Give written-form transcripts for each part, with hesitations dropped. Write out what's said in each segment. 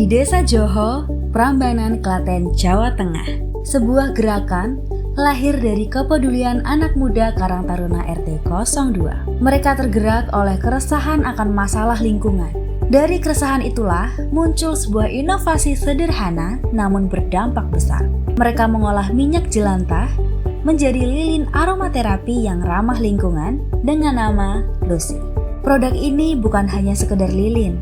Di Desa Joho, Prambanan, Klaten, Jawa Tengah, sebuah gerakan lahir dari kepedulian anak muda Karang Taruna RT 02. Mereka tergerak oleh keresahan akan masalah lingkungan. Dari keresahan itulah muncul sebuah inovasi sederhana namun berdampak besar. Mereka mengolah minyak jelantah menjadi lilin aromaterapi yang ramah lingkungan dengan nama Lucy. Produk ini bukan hanya sekedar lilin,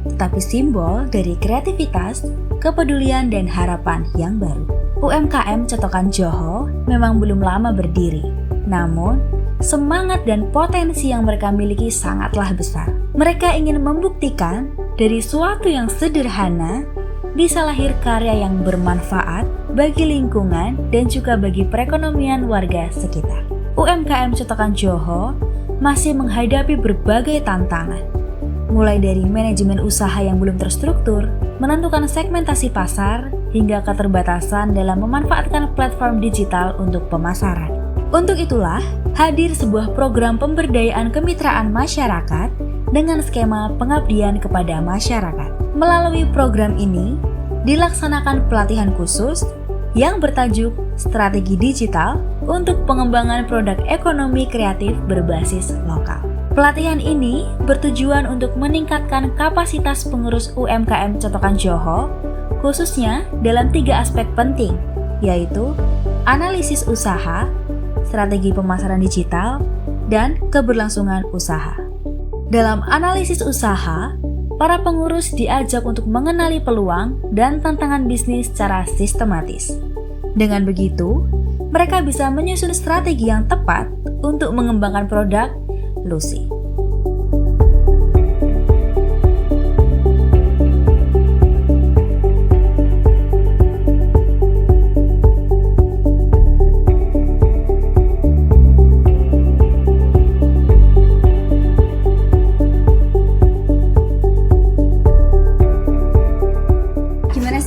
tetapi simbol dari kreativitas, kepedulian, dan harapan yang baru. UMKM Cetokan Joho memang belum lama berdiri, namun semangat dan potensi yang mereka miliki sangatlah besar. Mereka ingin membuktikan dari suatu yang sederhana bisa lahir karya yang bermanfaat bagi lingkungan dan juga bagi perekonomian warga sekitar. UMKM Cetokan Joho masih menghadapi berbagai tantangan, mulai dari manajemen usaha yang belum terstruktur, menentukan segmentasi pasar, hingga keterbatasan dalam memanfaatkan platform digital untuk pemasaran. Untuk itulah, hadir sebuah program pemberdayaan kemitraan masyarakat dengan skema pengabdian kepada masyarakat. Melalui program ini, dilaksanakan pelatihan khusus yang bertajuk Strategi Digital untuk pengembangan produk ekonomi kreatif berbasis lokal. Pelatihan ini bertujuan untuk meningkatkan kapasitas pengurus UMKM Cetokan Joho, khususnya dalam 3 aspek penting, yaitu analisis usaha, strategi pemasaran digital, dan keberlangsungan usaha. Dalam analisis usaha, para pengurus diajak untuk mengenali peluang dan tantangan bisnis secara sistematis. Dengan begitu, mereka bisa menyusun strategi yang tepat untuk mengembangkan produk Lucy.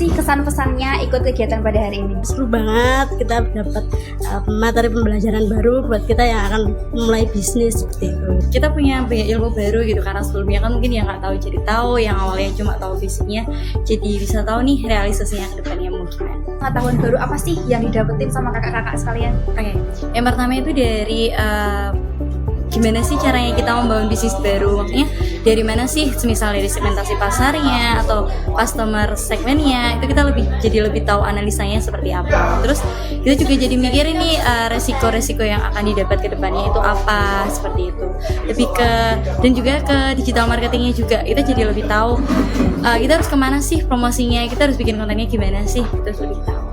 Kesan-pesannya ikut kegiatan pada hari ini? Seru banget, kita dapat materi pembelajaran baru buat kita yang akan memulai bisnis seperti itu. Kita punya banyak ilmu baru gitu, karena sebelumnya kan mungkin yang nggak tahu jadi tahu, yang awalnya cuma tahu basicnya jadi bisa tahu nih realisasinya ke depannya mau gimana. Pengetahuan baru apa sih yang didapetin sama kakak-kakak sekalian? Oke, yang pertama itu dari gimana sih caranya kita membangun bisnis baru, maksudnya dari mana sih, semisal dari segmentasi pasarnya atau customer segmennya, itu kita jadi lebih tahu analisanya seperti apa. Terus kita juga jadi mikir ini resiko-resiko yang akan didapat ke depannya itu apa, seperti itu. Lebih ke, dan juga ke digital marketingnya juga, kita jadi lebih tahu kita harus kemana sih promosinya, kita harus bikin kontennya gimana sih, kita harus lebih tahu.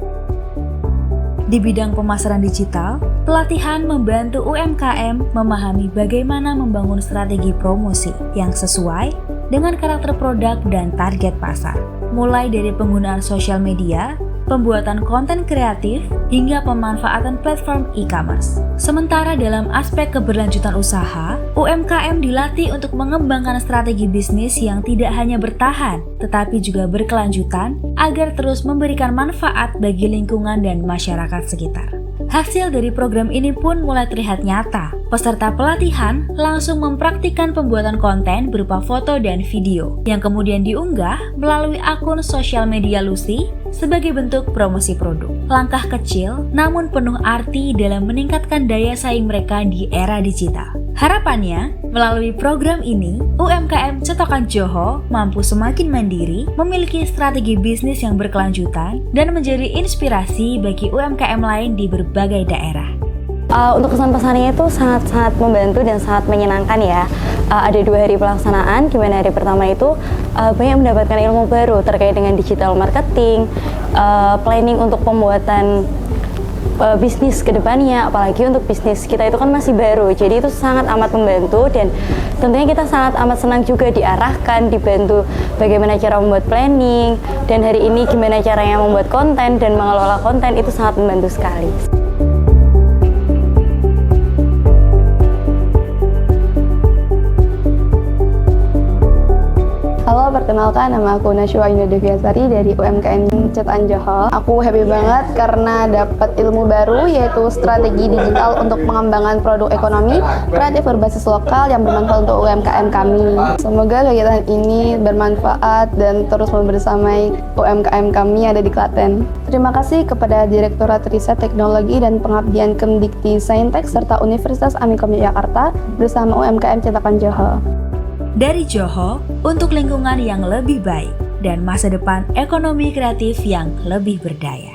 Di bidang pemasaran digital, pelatihan membantu UMKM memahami bagaimana membangun strategi promosi yang sesuai dengan karakter produk dan target pasar, mulai dari penggunaan sosial media, pembuatan konten kreatif, hingga pemanfaatan platform e-commerce. Sementara dalam aspek keberlanjutan usaha, UMKM dilatih untuk mengembangkan strategi bisnis yang tidak hanya bertahan, tetapi juga berkelanjutan agar terus memberikan manfaat bagi lingkungan dan masyarakat sekitar. Hasil dari program ini pun mulai terlihat nyata. Peserta pelatihan langsung mempraktikkan pembuatan konten berupa foto dan video yang kemudian diunggah melalui akun sosial media Lucy sebagai bentuk promosi produk. Langkah kecil namun penuh arti dalam meningkatkan daya saing mereka di era digital. Harapannya, melalui program ini, UMKM Cetokan Joho mampu semakin mandiri, memiliki strategi bisnis yang berkelanjutan, dan menjadi inspirasi bagi UMKM lain di berbagai daerah. Untuk kesan-pesannya itu sangat-sangat membantu dan sangat menyenangkan ya. Ada 2 hari pelaksanaan, di mana hari pertama itu banyak mendapatkan ilmu baru terkait dengan digital marketing, planning untuk pembuatan bisnis ke depannya, apalagi untuk bisnis kita itu kan masih baru, jadi itu sangat amat membantu. Dan tentunya kita sangat amat senang juga diarahkan, dibantu bagaimana cara membuat planning, dan hari ini gimana caranya membuat konten dan mengelola konten, itu sangat membantu sekali. Halo, perkenalkan nama aku Nashwa Indah Deviasari dari UMKM Cetakan Johor. Aku happy banget karena dapat ilmu baru yaitu strategi digital untuk pengembangan produk ekonomi kreatif berbasis lokal yang bermanfaat untuk UMKM kami. Semoga kegiatan ini bermanfaat dan terus membersamai UMKM kami yang ada di Klaten. Terima kasih kepada Direktorat Riset Teknologi dan Pengabdian Kemdikti Saintek serta Universitas Amikom Yogyakarta bersama UMKM Cetakan Johor. Dari Johor untuk lingkungan yang lebih baik dan masa depan ekonomi kreatif yang lebih berdaya.